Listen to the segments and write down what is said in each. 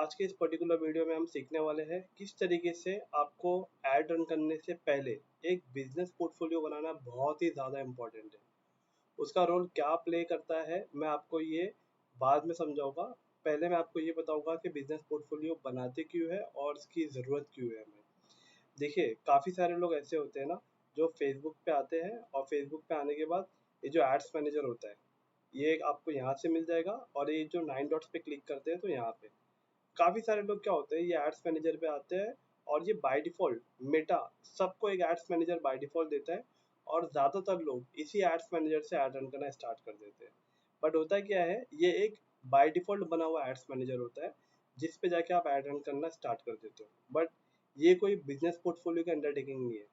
आज के इस पर्टिकुलर वीडियो में हम सीखने वाले हैं किस तरीके से आपको ऐड रन करने से पहले एक बिजनेस पोर्टफोलियो बनाना बहुत ही ज़्यादा इम्पोर्टेंट है। उसका रोल क्या प्ले करता है मैं आपको ये बाद में समझाऊंगा। पहले मैं आपको ये बताऊंगा कि बिजनेस पोर्टफोलियो बनाते क्यों है और इसकी ज़रूरत क्यों है हमें। देखिए, काफ़ी सारे लोग ऐसे होते हैं ना जो फेसबुक पे आते हैं और फेसबुक पे आने के बाद ये जो एड्स मैनेजर होता है ये आपको यहाँ से मिल जाएगा और ये जो 9 डॉट्स पे क्लिक करते हैं तो यहाँ पे काफ़ी सारे लोग क्या होते हैं ये एड्स मैनेजर पे आते हैं और ये बाय डिफ़ॉल्ट मेटा सबको एक एड्स मैनेजर बाय डिफ़ॉल्ट देता है और ज़्यादातर लोग इसी एड्स मैनेजर से ऐड रन करना स्टार्ट कर देते हैं। बट होता क्या है, ये एक बाय डिफ़ॉल्ट बना हुआ एड्स मैनेजर होता है जिस पे जाके आप ऐड रन करना स्टार्ट कर देते हो। बट ये कोई बिजनेस पोर्टफोलियो की अंडरटेकिंग नहीं है।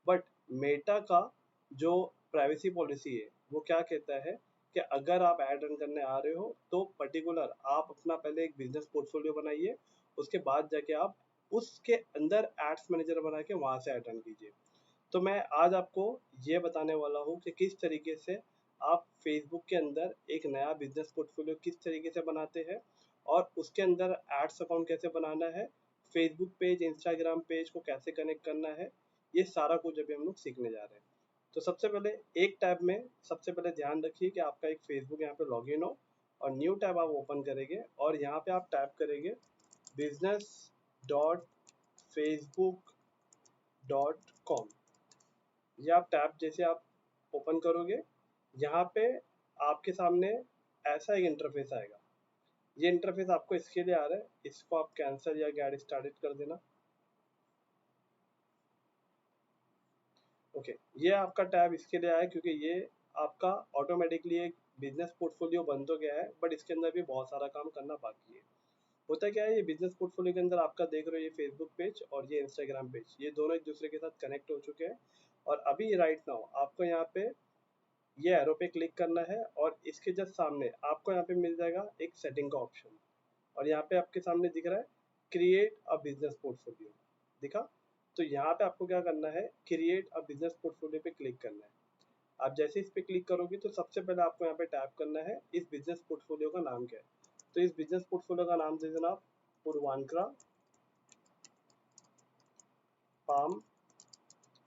बट मेटा का जो प्राइवेसी पॉलिसी है वो क्या कहता है कि अगर आप ऐड रन करने आ रहे हो तो पर्टिकुलर आप अपना पहले एक बिजनेस पोर्टफोलियो बनाइए, उसके बाद जाके आप उसके अंदर एड्स मैनेजर बना के वहां से ऐड रन कीजिए। तो मैं आज आपको ये बताने वाला हूँ कि किस तरीके से आप फेसबुक के अंदर एक नया बिजनेस पोर्टफोलियो किस तरीके से बनाते हैं और उसके अंदर एड्स अकाउंट कैसे बनाना है, फेसबुक पेज इंस्टाग्राम पेज को कैसे कनेक्ट करना है, ये सारा कुछ अभी हम लोग सीखने जा रहे हैं। तो सबसे पहले एक टैब में सबसे पहले ध्यान रखिए कि आपका एक फेसबुक यहाँ पे लॉगिन हो और न्यू टैब आप ओपन करेंगे और यहाँ पे आप टैप करेंगे business dot Facebook dot com. ये आप टैब जैसे आप ओपन करोगे यहाँ पे आपके सामने ऐसा एक इंटरफेस आएगा। ये इंटरफेस आपको इसके लिए आ रहा है, इसको आप कैंसिल या गेट स्टार्टेड कर देना। ओके, ये आपका टैब इसके लिए आया क्योंकि ये आपका ऑटोमेटिकली एक बिजनेस पोर्टफोलियो बन तो गया है बट इसके अंदर भी बहुत सारा काम करना बाकी है। होता क्या है, ये बिजनेस पोर्टफोलियो के अंदर आपका देख रहे हो ये फेसबुक पेज और ये इंस्टाग्राम पेज, ये दोनों एक दूसरे के साथ कनेक्ट हो चुके हैं। और अभी राइट नाउ आपको यहाँ पे ये एरो पे क्लिक करना है और इसके जस्ट सामने आपको यहाँ पे मिल जाएगा एक सेटिंग का ऑप्शन और यहाँ पे आपके सामने दिख रहा है क्रिएट अ बिजनेस पोर्टफोलियो, दिखा? तो यहाँ पे आपको क्या करना है, क्रिएट अ बिजनेस पोर्टफोलियो पे क्लिक करना है। आप जैसे इस पे क्लिक करोगे तो सबसे पहले आपको यहाँ पे टैप करना है इस बिजनेस पोर्टफोलियो का नाम क्या है। तो इस बिजनेस पोर्टफोलियो का नाम दे देना आप पूर्वांकरा पाम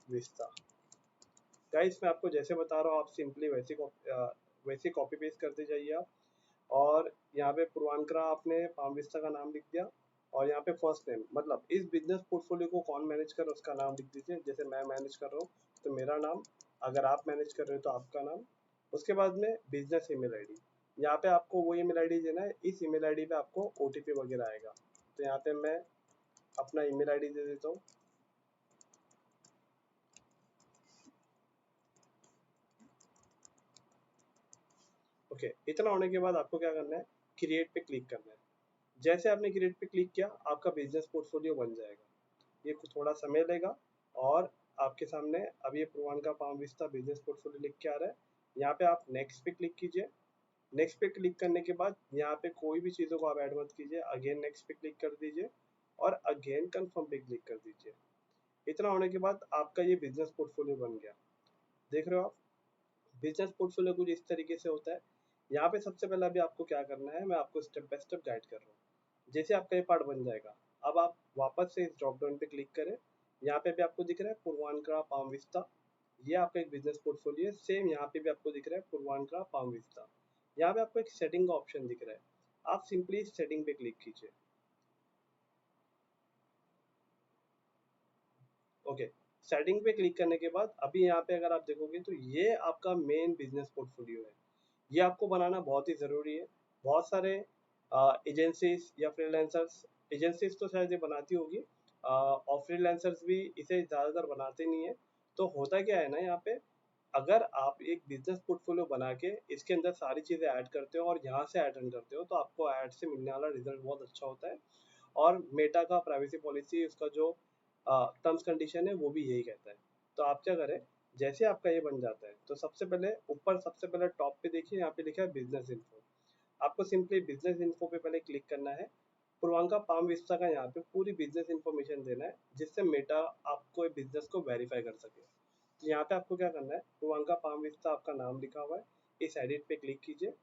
विस्ता। गाइस मैं आपको जैसे बता रहा हूँ आप सिंपली वैसे कॉपी पेस्ट करते जाइए आप। और यहाँ पे पूर्वांकरा आपने पाम विस्ता का नाम लिख दिया और यहाँ पे फर्स्ट नेम मतलब इस बिजनेस पोर्टफोलियो को कौन मैनेज कर रहा है उसका नाम लिख दीजिए। जैसे मैं मैनेज कर रहा हूँ तो मेरा नाम, अगर आप मैनेज कर रहे हो तो आपका नाम। उसके बाद में बिजनेस ईमेल आईडी, यहाँ पे आपको वो ईमेल आईडी देना है, इस ईमेल आईडी पे आपको ओटीपी वगैरह आएगा। तो यहाँ पे मैं अपना ईमेल आईडी दे देता हूँ। ओके, इतना होने के बाद आपको क्या करना है, क्रिएट पे क्लिक करना है। जैसे आपने क्रिएट पे क्लिक किया आपका बिजनेस पोर्टफोलियो बन जाएगा। ये कुछ थोड़ा समय लेगा और आपके सामने अब ये पूर्वांका पाम विस्ता बिजनेस पोर्टफोलियो लिख के आ रहा है। यहाँ पे आप नेक्स्ट पे क्लिक कीजिए। नेक्स्ट पे क्लिक करने के बाद यहाँ पे कोई भी चीज़ों को आप ऐड मत कीजिए, अगेन नेक्स्ट पे क्लिक कर दीजिए और अगेन कंफर्म पे क्लिक कर दीजिए। इतना होने के बाद आपका ये बिजनेस पोर्टफोलियो बन गया। देख रहे हो आप, बिजनेस पोर्टफोलियो कुछ इस तरीके से होता है। यहाँ पे सबसे पहले अभी आपको क्या करना है मैं आपको स्टेप बाय स्टेप गाइड कर रहा हूँ। जैसे आपका ये पार्ट बन जाएगा अब आप वापस से इस ड्रॉप डाउन पे क्लिक करें। यहाँ पे भी आपको दिख रहा है पूर्वांकरा पाम विस्ता, ये आपका एक बिजनेस पोर्टफोलियो है। सेम यहाँ पे भी आपको दिख रहा है पूर्वांकरा पाम विस्ता। यहाँ पे आपको एक सेटिंग का ऑप्शन दिख रहा है, आप सिंपली इस सेटिंग पे क्लिक कीजिए। ओके, सेटिंग पे क्लिक करने के बाद अभी यहाँ पे अगर आप देखोगे तो ये आपका मेन बिजनेस पोर्टफोलियो है। ये आपको बनाना बहुत ही ज़रूरी है। बहुत सारे एजेंसीज या फ्रीलांसर्स, एजेंसीज तो शायद ये बनाती होगी और फ्रीलांसर्स भी इसे ज़्यादातर बनाते नहीं है। तो होता क्या है ना यहाँ पे, अगर आप एक बिजनेस पोर्टफोलियो बना के इसके अंदर सारी चीज़ें ऐड करते हो और यहाँ से ऐड रन करते हो तो आपको ऐड से मिलने वाला रिजल्ट बहुत अच्छा होता है। और मेटा का प्राइवेसी पॉलिसी उसका जो टर्म्स कंडीशन है वो भी यही कहता है। तो आप क्या करें, जैसे आपका ये बन जाता है तो सबसे पहले ऊपर सबसे पहले टॉप पे देखिए यहाँ पे लिखा है बिजनेस इन्फो। आपको सिंपली बिजनेस इन्फो पे पहले क्लिक करना है। पूर्वांका पाम विस्ता का यहाँ पे पूरी बिजनेस इन्फॉर्मेशन देना है जिससे मेटा आपको बिजनेस को वेरीफाई कर सके। तो यहाँ पे आपको क्या करना है, पूर्वांका पाम विस्ता आपका नाम लिखा हुआ है, इस एडिट पे क्लिक कीजिए।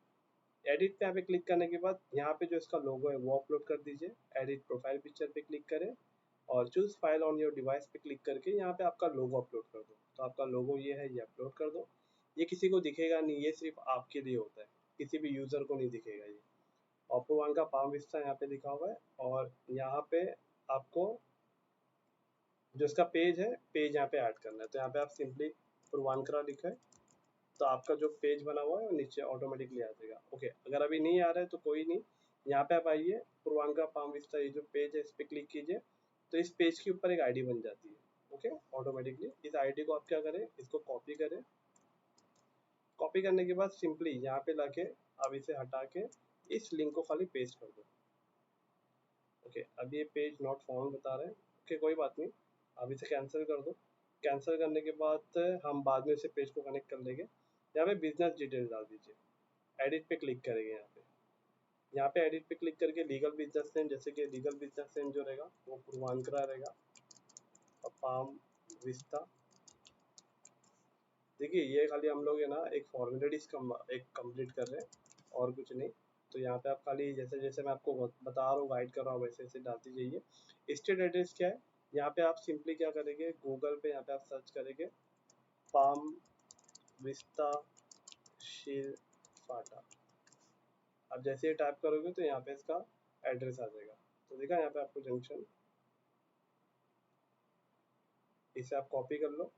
एडिट पे यहाँ पे क्लिक करने के बाद यहाँ पे जो इसका लोगो है वो अपलोड कर दीजिए। एडिट प्रोफाइल पिक्चर पे क्लिक करें और choose file on your device पे क्लिक करके यहाँ पे आपका लोगो अपलोड कर दो। तो आपका लोगो ये है, ये अपलोड कर दो। ये किसी को दिखेगा नहीं, ये सिर्फ आपके लिए होता है, किसी भी यूजर को नहीं दिखेगा ये। और पूर्वांका पाम विस्ता यहाँ पे लिखा हुआ है और यहाँ पे आपको जो इसका पेज है, पेज यहाँ पे ऐड करना है। तो यहाँ पे आप सिंपली पूर्वांकरा लिखा है तो आपका जो पेज बना हुआ है वो नीचे ऑटोमेटिकली आ जाएगा। ओके, अगर अभी नहीं आ रहा है तो कोई नहीं, यहाँ पे आप आइए, पूर्वांका पाम विस्ता ये जो पेज है इस पे क्लिक कीजिए तो इस पेज के ऊपर एक आईडी बन जाती है। ओके, ऑटोमेटिकली इस आईडी को आप क्या करें, इसको कॉपी करें। कॉपी करने के बाद सिंपली यहाँ पे लाके अब इसे हटा के इस लिंक को खाली पेस्ट कर दो। ओके, अब ये पेज नॉट फाउंड बता रहे हैं। ओके, कोई बात नहीं, अब इसे कैंसिल कर दो। कैंसिल करने के बाद हम बाद में इसे पेज को कनेक्ट कर लेंगे। यहाँ पे बिजनेस डिटेल डाल दीजिए, एडिट पे क्लिक करेंगे। यहाँ पे एडिट पे क्लिक करके लीगल बिजनेस नेम, जैसे कि लीगल बिजनेस नेम जो रहेगा वो पूर्वांकरा रहेगा और पाम विस्ता। देखिए ये खाली हम लोग है ना एक फॉर्मेलिटीज एक कंप्लीट कर रहे हैं और कुछ नहीं। तो यहाँ पे आप खाली जैसे जैसे मैं आपको बता रहा हूँ, गाइड कर रहा हूँ, वैसे वैसे डालते जाइए। स्टेट एड्रेस क्या है, यहाँ पे आप सिंपली क्या करेंगे, गूगल पे यहाँ पे आप सर्च करेंगे पाम विस्ता शील फाटा। आप जैसे ही टाइप करोगे तो यहाँ पे इसका एड्रेस आ जाएगा। तो देखा यहाँ पे आपको जंक्शन, इसे आप कॉपी कर लो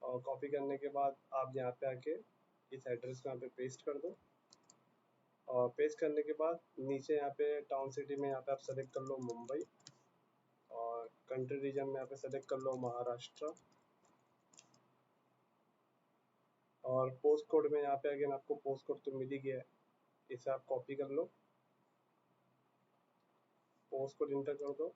और कॉपी करने के बाद आप यहाँ पे आके इस एड्रेस को यहाँ पे पेस्ट कर दो। और पेस्ट करने के बाद नीचे यहाँ पे टाउन सिटी में यहाँ पे आप सेलेक्ट कर लो मुंबई और कंट्री रीजन में यहाँ पे सेलेक्ट कर लो महाराष्ट्र। और पोस्ट कोड में यहाँ पे अगेन आपको पोस्ट कोड तो मिल ही गया है, इसे आप कॉपी कर लो, पोस्ट कोड इंटर कर दो।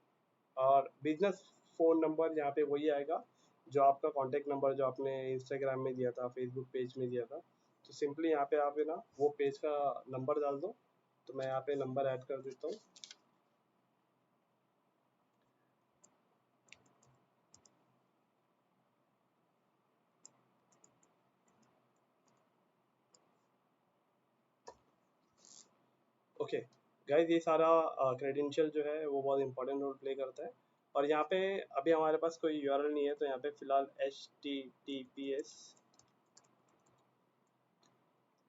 और बिजनेस फ़ोन नंबर यहाँ पे वही आएगा जो आपका कॉन्टैक्ट नंबर जो आपने इंस्टाग्राम में दिया था, फेसबुक पेज में दिया था। तो सिंपली यहाँ पे आप है ना वो पेज का नंबर डाल दो। तो मैं यहाँ पे नंबर ऐड कर देता हूँ। ओके गाइज, ये सारा क्रेडेंशियल जो है वो बहुत इंपॉर्टेंट रोल प्ले करता है। और यहाँ पे अभी हमारे पास कोई यूआरएल नहीं है तो यहाँ पे फिलहाल https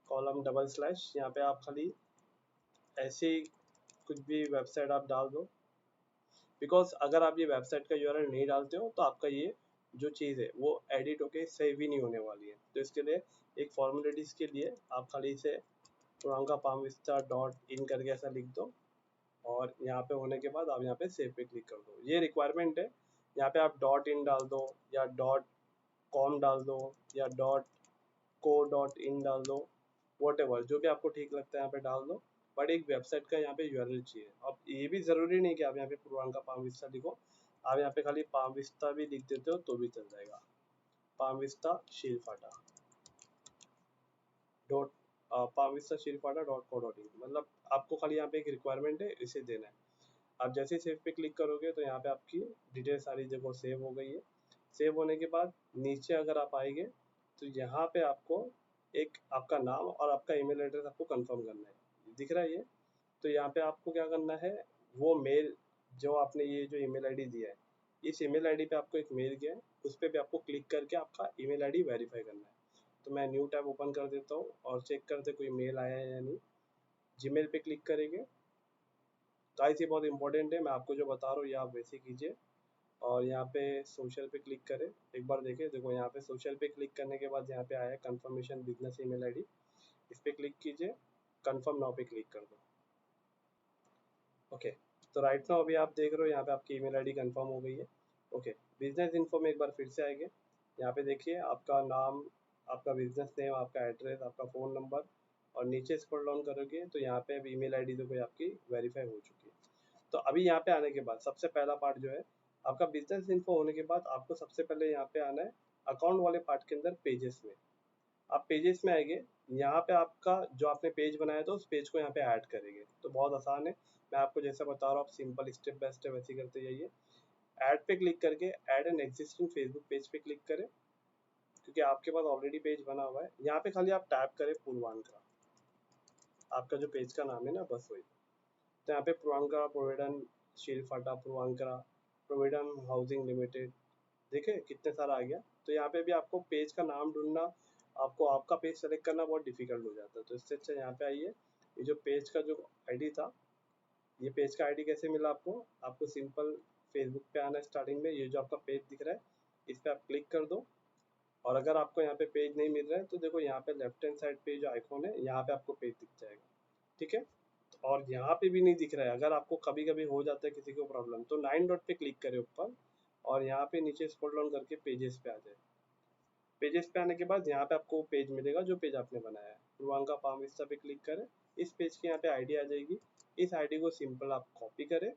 कॉलम डबल स्लैश, यहाँ पे आप खाली ऐसे ही कुछ भी वेबसाइट आप डाल दो। बिकॉज अगर आप ये वेबसाइट का यूआरएल नहीं डालते हो तो आपका ये जो चीज़ है वो एडिट होके सेव ही नहीं होने वाली है। तो इसके लिए एक फॉर्मेलिटीज़ के लिए आप खाली इसे पूर्वांका पाम विस्ता डॉट इन करके ऐसा लिख दो और यहाँ पे होने के बाद आप यहाँ पे सेव पे क्लिक कर दो। ये रिक्वायरमेंट है, यहाँ पे आप डॉट इन डाल दो या डॉट कॉम डाल दो या डॉट को डॉट इन डाल दो, वॉट जो भी आपको ठीक लगता है यहाँ पे डाल दो। बट एक वेबसाइट का यहाँ पे यूआरएल चाहिए। अब ये भी ज़रूरी नहीं कि आप यहाँ पे पूर्वांका पाम विस्ता लिखो, आप यहाँ पे खाली पाम विस्ता भी लिख देते हो तो भी चल जाएगा। Palm Vista Shilphata dot Palm Vista Shilphata dot co dot in, मतलब आपको खाली यहाँ पे एक रिक्वायरमेंट है, इसे देना है। आप जैसे ही सेव पे क्लिक करोगे तो यहाँ पे आपकी डिटेल सारी जगह सेव हो गई है। सेव होने के बाद नीचे अगर आप आएंगे तो यहाँ पे आपको एक आपका नाम और आपका ईमेल एड्रेस आपको कंफर्म करना है, दिख रहा है ये। तो यहाँ पे आपको क्या करना है, वो मेल जो आपने ये जो ईमेल आईडी दिया है, इस ईमेल आईडी पे आपको एक मेल गया है, उस पर भी आपको क्लिक करके आपका ईमेल आईडी वेरीफाई करना है। तो मैं न्यू टैब ओपन कर देता हूँ और चेक करते कोई मेल आया है या नहीं। जीमेल पे क्लिक करेंगे। गाइस ये बहुत इंपॉर्टेंट है, मैं आपको जो बता रहा हूँ ये आप वैसे कीजिए। और यहाँ पे सोशल पे क्लिक करें, एक बार देखें, देखो यहाँ पे सोशल पे क्लिक करने के बाद यहाँ पे आया कंफर्मेशन बिजनेस ईमेल आईडी, इस पे क्लिक कीजिए, कंफर्म नाउ पे क्लिक कर दो। ओके, तो राइट नाउ अभी आप देख रहे हो यहाँ पे आपकी ईमेल आईडी कंफर्म हो गई है। ओके, बिजनेस इन्फो में एक बार फिर से आएंगे, यहाँ पे देखिए आपका नाम, आपका बिजनेस नेम, आपका एड्रेस, आपका फ़ोन नंबर और नीचे स्क्रॉल डाउन करोगे तो यहाँ पे अब ईमेल आईडी देखो आपकी वेरीफाई हो चुकी है। तो अभी यहाँ पे आने के बाद सबसे पहला पार्ट जो है आपका बिजनेस इन्फो होने के बाद आपको सबसे पहले यहाँ पे आना है अकाउंट वाले पार्ट के अंदर पेजेस में। आप पेजेस में आएंगे, यहाँ पे आपका जो आपने पेज बनाया था उस पेज को यहाँ पे ऐड करेंगे। तो बहुत आसान है, मैं आपको जैसा बता रहा हूँ, आप सिंपल स्टेप बाय स्टेप ऐसे करते जाइए। ऐड पे क्लिक करके add an existing Facebook page पे क्लिक करें, क्योंकि आपके पास ऑलरेडी पेज बना हुआ है। यहाँ पे खाली आप टैप करें पूर्वांका, आपका जो पेज का नाम है ना, बस वही। तो यहाँ पे पूर्वांकरा प्रोविडेंट शील फाटा पूर्वांकरा प्रोविडेंट हाउसिंग लिमिटेड, देखिए कितने सारा आ गया। तो यहाँ पे भी आपको पेज का नाम ढूंढना, आपको आपका पेज सेलेक्ट करना बहुत डिफिकल्ट हो जाता है। तो इससे अच्छा यहाँ पे आइए, ये जो पेज का जो आईडी था, ये पेज का आईडी कैसे मिला आपको, आपको सिंपल फेसबुक पे आना है। स्टार्टिंग में ये जो आपका पेज दिख रहा है, इस पर आप क्लिक कर दो। और अगर आपको यहाँ पे पेज नहीं मिल रहा है तो देखो यहाँ पे लेफ्ट हैंड साइड पे जो आइकॉन है, यहाँ पे आपको पेज दिख जाएगा, ठीक है। और यहाँ पे भी नहीं दिख रहा है, अगर आपको कभी कभी हो जाता है किसी को प्रॉब्लम, तो 9 डॉट पे क्लिक करें ऊपर, और यहाँ पे नीचे स्क्रॉल डाउन करके पेजेस पे आ जाए। पेजेस पे आने के बाद यहाँ पे आपको पेज मिलेगा जो पेज आपने बनाया है, पूर्वांका पाम विस्ता पे क्लिक करें। इस पेज की यहाँ पे आईडी आ जाएगी। इस आईडी को सिंपल आप कॉपी करें,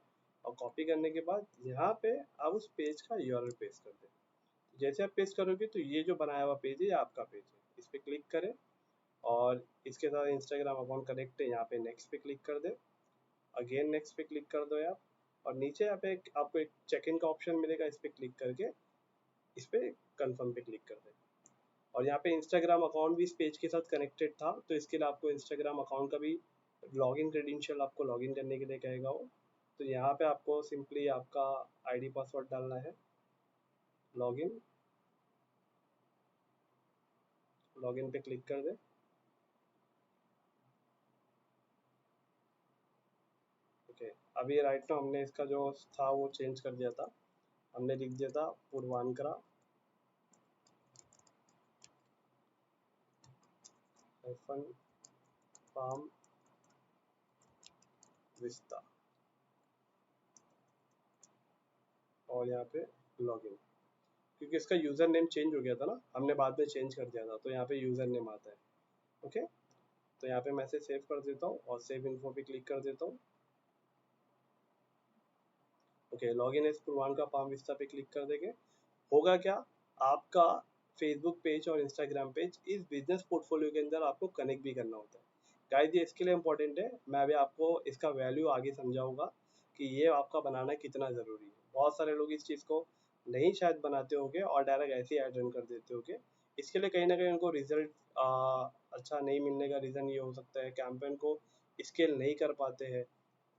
और कॉपी करने के बाद यहाँ पे आप उस पेज का यूआरएल पेस्ट कर दें। जैसे आप पेस्ट करोगे तो ये जो बनाया हुआ पेज है, ये आपका पेज है। इस पे क्लिक करें, और इसके साथ इंस्टाग्राम अकाउंट कनेक्ट है, यहाँ पे नेक्स्ट पे क्लिक कर दे। अगेन नेक्स्ट पे क्लिक कर दो आप, और नीचे यहाँ पे आपको एक चेक इन का ऑप्शन मिलेगा, इस पे क्लिक करके इस पे कंफर्म पे क्लिक कर दे। और यहाँ पे इंस्टाग्राम अकाउंट भी इस पेज के साथ कनेक्टेड था, तो इसके लिए आपको इंस्टाग्राम अकाउंट का भी लॉगिन क्रेडेंशियल आपको लॉगिन करने के लिए कहेगा वो। तो यहाँ पे आपको सिंपली आपका आईडी पासवर्ड डालना है, लॉगिन, लॉगिन पे क्लिक कर दे। ओके, अभी राइट नाउ हमने इसका जो था वो चेंज कर दिया था, हमने लिख दिया था पूर्वांकरा फार्म विस्ता, और यहाँ पे लॉगिन, क्योंकि इसका यूज़र नेम चेंज हो गया था ना, हमने बाद में चेंज कर दिया था, तो यहाँ पे यूज़र नेम आता है। ओके, तो यहाँ पे मैं इसे सेव कर देता हूँ और सेव इन्फो पे क्लिक कर देता हूँ। Okay, login as Purvanka Palm Vista पे क्लिक कर देंगे। होगा क्या, आपका फेसबुक पेज और इंस्टाग्राम पेज इस बिजनेस पोर्टफोलियो के अंदर आपको कनेक्ट भी करना होता है। गाइस ये इसके लिए इम्पोर्टेंट है, मैं अभी आपको इसका वैल्यू आगे समझाऊंगा कि ये आपका बनाना कितना ज़रूरी है। बहुत सारे लोग इस चीज़ को नहीं शायद बनाते होंगे और डायरेक्ट ऐसे ही ऐड रन कर देते होंगे। इसके लिए कहीं ना कहीं उनको रिजल्ट अच्छा नहीं मिलने का रीज़न ये हो सकता है, कैंपेन को स्केल नहीं कर पाते हैं,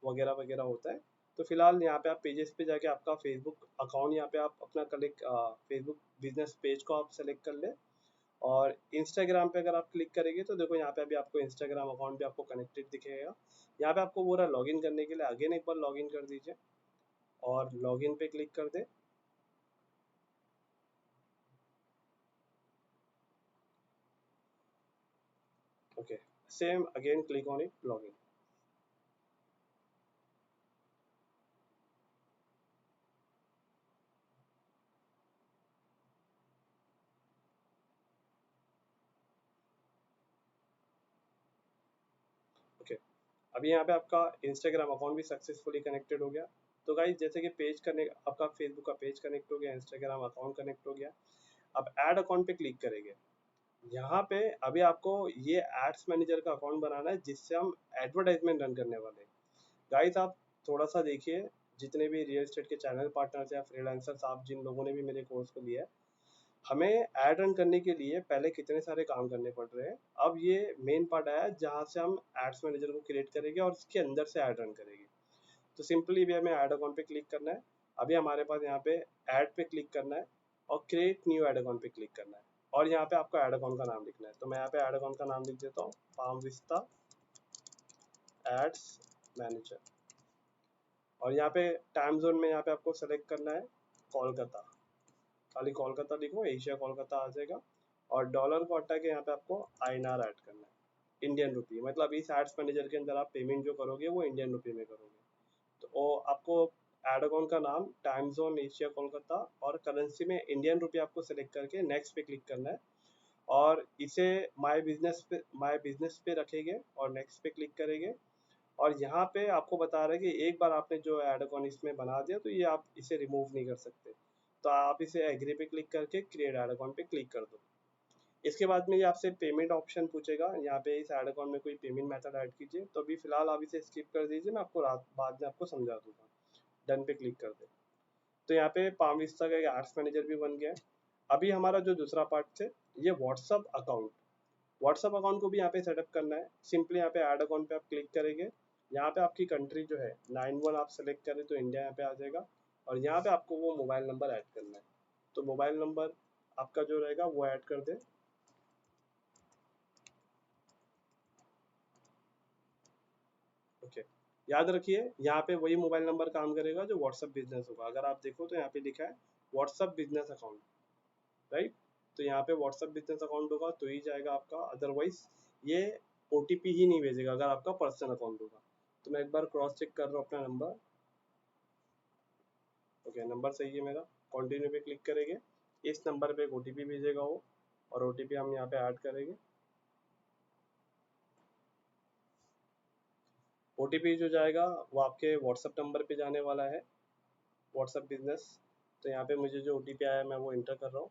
वगैरह वगैरह होता है। तो फिलहाल यहाँ पे आप पेजेस पे जाके आपका फेसबुक अकाउंट, यहाँ पे आप अपना कलेक्ट फेसबुक बिजनेस पेज को आप सेलेक्ट कर ले। और इंस्टाग्राम पे अगर आप क्लिक करेंगे तो देखो यहाँ पे अभी आपको इंस्टाग्राम अकाउंट भी आपको कनेक्टेड दिखेगा। यहाँ पे आपको पूरा लॉगिन करने के लिए अगेन एक बार लॉगिन कर दीजिए, और लॉगिन पे क्लिक कर दे। Okay, same again click on it, login. Okay, अभी यहाँ पे आपका इंस्टाग्राम अकाउंट भी सक्सेसफुली कनेक्टेड हो गया। तो गाइस जैसे कि पेज कनेक्ट, आपका फेसबुक का पेज कनेक्ट हो गया, इंस्टाग्राम अकाउंट कनेक्ट हो गया। अब ऐड अकाउंट पे क्लिक करेंगे। यहाँ पे अभी आपको ये एड्स मैनेजर का अकाउंट बनाना है, जिससे हम एडवर्टाइजमेंट रन करने वाले हैं। गाइस आप थोड़ा सा देखिए, जितने भी रियल एस्टेट के चैनल पार्टनर्स या फ्रीलांसर्स, आप जिन लोगों ने भी मेरे कोर्स को लिया है, हमें ऐड रन करने के लिए पहले कितने सारे काम करने पड़ रहे हैं। अब ये मेन पार्ट आया जहाँ से हम एड्स मैनेजर को क्रिएट करेंगे और इसके अंदर से ऐड रन करेंगे। तो सिंपली भी हमें ऐड अकाउंट पे क्लिक करना है। अभी हमारे पास यहाँ पे ऐड पे क्लिक करना है, और क्रिएट न्यू ऐड अकाउंट पे क्लिक करना है, और यहाँ पे आपको ऐड अकाउंट का नाम लिखना है। तो मैं यहाँ पे ऐड अकाउंट का नाम लिख देता हूँ, पाम विस्ता एड्स मैनेजर। और यहाँ पे टाइम जोन में यहाँ पे आपको सेलेक्ट करना है कोलकाता, खाली कोलकाता लिखो, एशिया कोलकाता आ जाएगा। और डॉलर को हटा के यहाँ पे आपको आईएनआर ऐड करना है, इंडियन रुपी। मतलब इस एड्स मैनेजर के अंदर आप पेमेंट जो करोगे वो इंडियन रुपी में करोगे। तो आपको एड अकाउंट का नाम, टाइम जोन एशिया कोलकाता, और करेंसी में इंडियन रुपी आपको सेलेक्ट करके नेक्स्ट पे क्लिक करना है। और इसे माय बिजनेस पे रखेंगे और नेक्स्ट पे क्लिक करेंगे। और यहाँ पे आपको बता रहा है कि एक बार आपने जो ऐड अकाउंट इसमें बना दिया तो ये आप इसे रिमूव नहीं कर सकते। तो आप इसे एग्री पे क्लिक करके क्रिएट ऐड अकाउंट पे क्लिक कर दो। इसके बाद में ये आपसे पेमेंट ऑप्शन पूछेगा, यहाँ पे इस ऐड अकाउंट में कोई पेमेंट मेथड ऐड कीजिए। तो अभी फिलहाल आप इसे स्किप कर दीजिए, मैं आपको रात बाद में आपको समझा दूंगा। डन पे क्लिक कर दे। तो यहाँ पे पाम विस्ता का एक एड्स मैनेजर भी बन गया है। अभी हमारा जो दूसरा पार्ट है, ये व्हाट्सअप अकाउंट। व्हाट्सअप अकाउंट को भी यहाँ पे सेटअप करना है। सिंपली यहाँ पे ऐड अकाउंट पे आप क्लिक करेंगे। यहाँ पे आपकी कंट्री जो है 91 आप सेलेक्ट करें तो इंडिया यहाँ पे आ जाएगा, और यहाँ पे आपको वो मोबाइल नंबर ऐड करना है। तो मोबाइल नंबर आपका जो रहेगा वो ऐड कर दें। ओके, याद रखिए यहाँ पे वही मोबाइल नंबर काम करेगा जो व्हाट्सअप बिजनेस होगा। अगर आप देखो तो यहाँ पे लिखा है व्हाट्सअप बिजनेस अकाउंट, राइट। तो यहाँ पे व्हाट्सअप बिजनेस अकाउंट होगा तो ही जाएगा आपका, अदरवाइज ये ओटीपी ही नहीं भेजेगा अगर आपका पर्सनल अकाउंट होगा। तो मैं एक बार क्रॉस चेक कर रहा हूँ अपना नंबर। ओके, नंबर सही है मेरा। कंटिन्यू पे क्लिक करेंगे, इस नंबर पे एक ओटीपी भेजेगा वो, और ओटीपी हम यहाँ पे ऐड करेंगे। ओटीपी जो जाएगा वो आपके व्हाट्सअप नंबर पे जाने वाला है, व्हाट्सअप बिजनेस। तो यहाँ पे मुझे जो ओटीपी आया मैं वो इंटर कर रहा हूँ।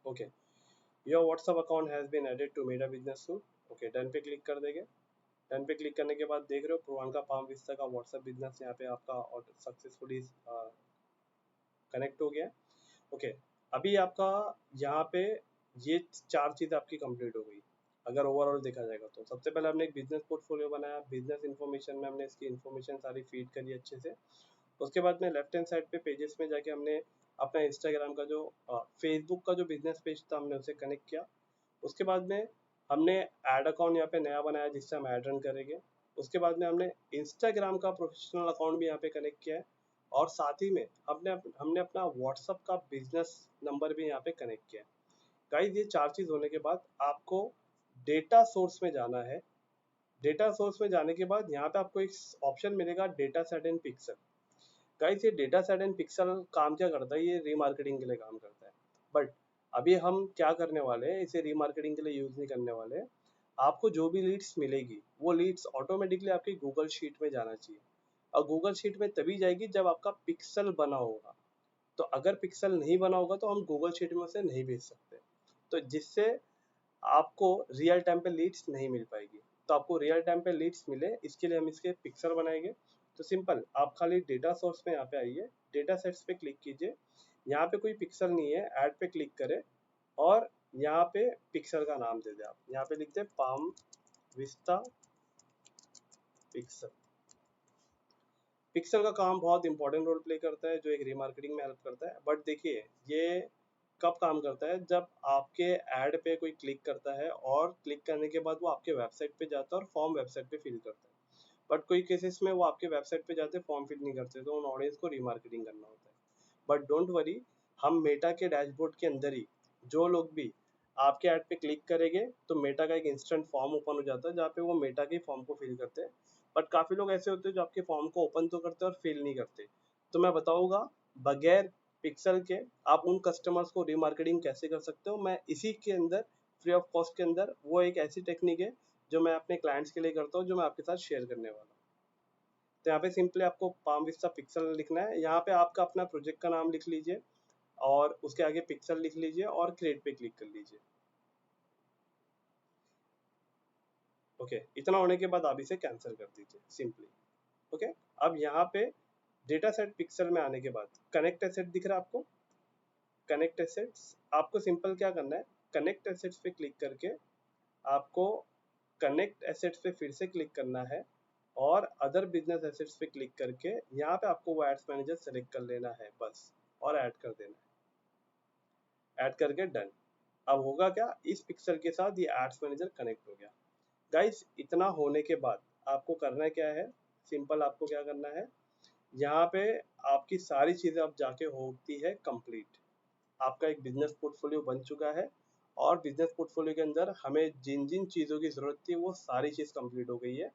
Okay, your WhatsApp account has been added to मेरा बिजनेस सूट। ओके, डन पे क्लिक कर देंगे। डन पे क्लिक करने के बाद देख रहे हो प्रियंका पाम विस्ता का व्हाट्सअप बिजनेस यहाँ पे आपका सक्सेसफुली कनेक्ट हो गया। ओके, अभी आपका यहाँ पे ये चार चीज़ आपकी कंप्लीट हो गई। अगर ओवरऑल देखा जाएगा तो सबसे पहले हमने एक बिजनेस पोर्टफोलियो बनाया, बिजनेस इन्फॉर्मेशन में हमने इसकी इन्फॉर्मेशन सारी फीड करी अच्छे से। उसके बाद में लेफ्ट हैंड साइड पे पेजेस में जाके हमने अपना इंस्टाग्राम का जो फेसबुक का जो बिजनेस पेज था हमने उसे कनेक्ट किया। उसके बाद में हमने ऐड अकाउंट यहाँ पे नया बनाया जिससे हम ऐड रन करेंगे। उसके बाद में हमने इंस्टाग्राम का प्रोफेशनल अकाउंट भी यहाँ पे कनेक्ट किया है, और साथ ही में हमने अपना व्हाट्सअप का बिजनेस नंबर भी यहाँ पे कनेक्ट किया है। गाइस, ये चार चीज होने के बाद आपको डेटा सोर्स में जाना है। डेटा सोर्स में जाने के बाद यहाँ पे आपको एक ऑप्शन मिलेगा data set and pixel. Guys, ये डेटा सेट एंड पिक्सल काम क्या करता है, ये रीमार्केटिंग के लिए काम करता है। बट अभी हम क्या करने वाले हैं, इसे रीमार्केटिंग के लिए यूज नहीं करने वाले। आपको जो भी लीड्स मिलेगी वो लीड्स ऑटोमेटिकली आपकी गूगल शीट में जाना चाहिए, और गूगल शीट में तभी जाएगी जब आपका पिक्सल बना होगा। तो अगर पिक्सल नहीं बना होगा तो हम गूगल शीट में उसे नहीं भेज सकते, तो जिससे आपको रियल टाइम पे लीड्स नहीं मिल पाएगी। तो आपको रियल टाइम पे लीड्स मिले इसके लिए हम इसके पिक्सल बनाएंगे। तो सिंपल, आप खाली डेटा सोर्स में यहाँ पे आइए, डेटा सेट्स पे क्लिक कीजिए। यहाँ पे कोई पिक्सल नहीं है, ऐड पे क्लिक करें, और यहाँ पे पिक्सल का नाम दे दे। आप यहाँ पे लिखते हैं पाम विस्ता पिक्सल। पिक्सल का काम बहुत इंपॉर्टेंट रोल प्ले करता है जो एक रीमार्केटिंग में हेल्प करता है। बट देखिए ये कब काम करता है, जब आपके ऐड पे कोई क्लिक करता है और क्लिक करने के बाद वो आपके वेबसाइट पे जाता है और फॉर्म वेबसाइट पे फिल करता है। बट कोई केसेस में वो आपके वेबसाइट पे जाते फॉर्म फिल नहीं करते, तो उन ऑडियंस को रीमार्केटिंग करना होता है। बट डोंट वरी, हम मेटा के डैशबोर्ड के अंदर ही जो लोग भी आपके ऐड पे क्लिक करेंगे तो मेटा का एक इंस्टेंट फॉर्म ओपन हो जाता है जहाँ पे वो मेटा के फॉर्म को फिल करते हैं। बट काफ़ी लोग ऐसे होते हैं जो आपके फॉर्म को ओपन तो करते हैं और फिल नहीं करते। तो मैं बताऊंगा बगैर पिक्सल के आप उन कस्टमर्स को रीमार्केटिंग कैसे कर सकते हो। मैं इसी के अंदर फ्री ऑफ कॉस्ट के अंदर वो एक ऐसी टेक्निक है जो मैं अपने क्लाइंट्स के लिए करता हूँ, जो मैं आपके साथ शेयर करने वाला हूँ। तो यहाँ पे सिंपली आपको पाम विस्ता पिक्सल लिखना है। यहाँ पे आपका अपना प्रोजेक्ट का नाम लिख लीजिए, और उसके आगे पिक्सल लिख लीजिए और क्रिएट पे क्लिक कर लीजिए। ओके, इतना होने के बाद आप इसे कैंसिल कर दीजिए सिंपली। ओके, अब यहाँ पे डेटा सेट पिक्सल में आने के बाद कनेक्ट एसेट दिख रहा है आपको। कनेक्ट एसेट्स आपको सिंपल क्या करना है, कनेक्ट एसेट्स पे क्लिक करके आपको कनेक्ट एसेट्स पे फिर से क्लिक करना है, और अदर बिजनेस एसेट्स पे क्लिक करके यहाँ पे आपको वो एड्स मैनेजर सेलेक्ट कर लेना है बस, और ऐड कर देना है। ऐड करके डन। अब होगा क्या, इस पिक्सल के साथ ये एड्स मैनेजर कनेक्ट हो गया। गाइस, इतना होने के बाद आपको करना क्या है, सिंपल आपको क्या करना है, यहाँ पे आपकी सारी चीज़ें अब जाके होती है कंप्लीट। आपका एक बिजनेस पोर्टफोलियो बन चुका है, और बिजनेस पोर्टफोलियो के अंदर हमें जिन जिन चीज़ों की ज़रूरत थी वो सारी चीज़ कंप्लीट हो गई है।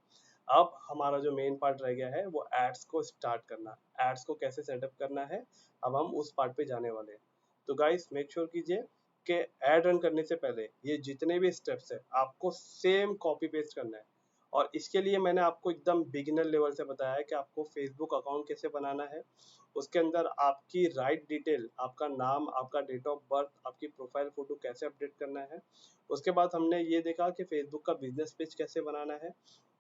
अब हमारा जो मेन पार्ट रह गया है वो एड्स को स्टार्ट करना, एड्स को कैसे सेटअप करना है, अब हम उस पार्ट पे जाने वाले हैं। तो गाइस, मेक श्योर कीजिए कि ऐड रन करने से पहले ये जितने भी स्टेप्स है आपको सेम कॉपी पेस्ट करना है, और इसके लिए मैंने आपको एकदम बिगिनर लेवल से बताया है कि आपको फेसबुक अकाउंट कैसे बनाना है। उसके अंदर आपकी राइट डिटेल, आपका नाम, आपका डेट ऑफ बर्थ, आपकी प्रोफाइल फोटो कैसे अपडेट करना है। उसके बाद हमने ये देखा कि फेसबुक का बिजनेस पेज कैसे बनाना है।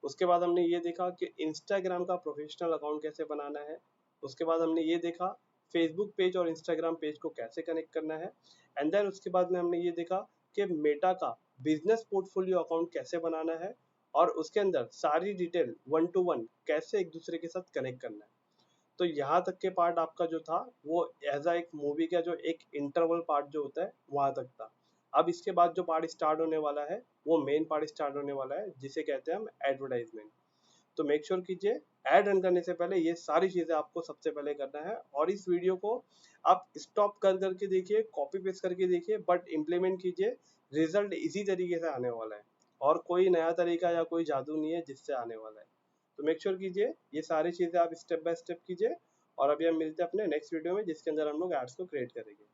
उसके बाद हमने ये देखा कि इंस्टाग्राम का प्रोफेशनल अकाउंट कैसे बनाना है। उसके बाद हमने ये देखा फेसबुक पेज और इंस्टाग्राम पेज को कैसे कनेक्ट करना है। एंड देन उसके बाद में हमने ये देखा कि मेटा का बिजनेस पोर्टफोलियो अकाउंट कैसे बनाना है और उसके अंदर सारी डिटेल वन टू वन कैसे एक दूसरे के साथ कनेक्ट करना है। तो यहाँ तक के पार्ट आपका जो था वो एज अ एक मूवी का जो एक इंटरवल पार्ट जो होता है वहां तक था। अब इसके बाद जो पार्ट स्टार्ट होने वाला है वो मेन पार्ट स्टार्ट होने वाला है जिसे कहते हैं हम एडवर्टाइजमेंट। तो मेक श्योर कीजिए ऐड रन करने से पहले ये सारी चीजें आपको सबसे पहले करना है और इस वीडियो को आप स्टॉप कर करके देखिए, कॉपी पेस्ट करके देखिए, बट इम्प्लीमेंट कीजिए। रिजल्ट इसी तरीके से आने वाला है और कोई नया तरीका या कोई जादू नहीं है जिससे आने वाला है। तो मेक श्योर कीजिए ये सारी चीजें आप स्टेप बाय स्टेप कीजिए और अभी हम मिलते हैं अपने नेक्स्ट वीडियो में जिसके अंदर हम लोग एड्स को क्रिएट करेंगे।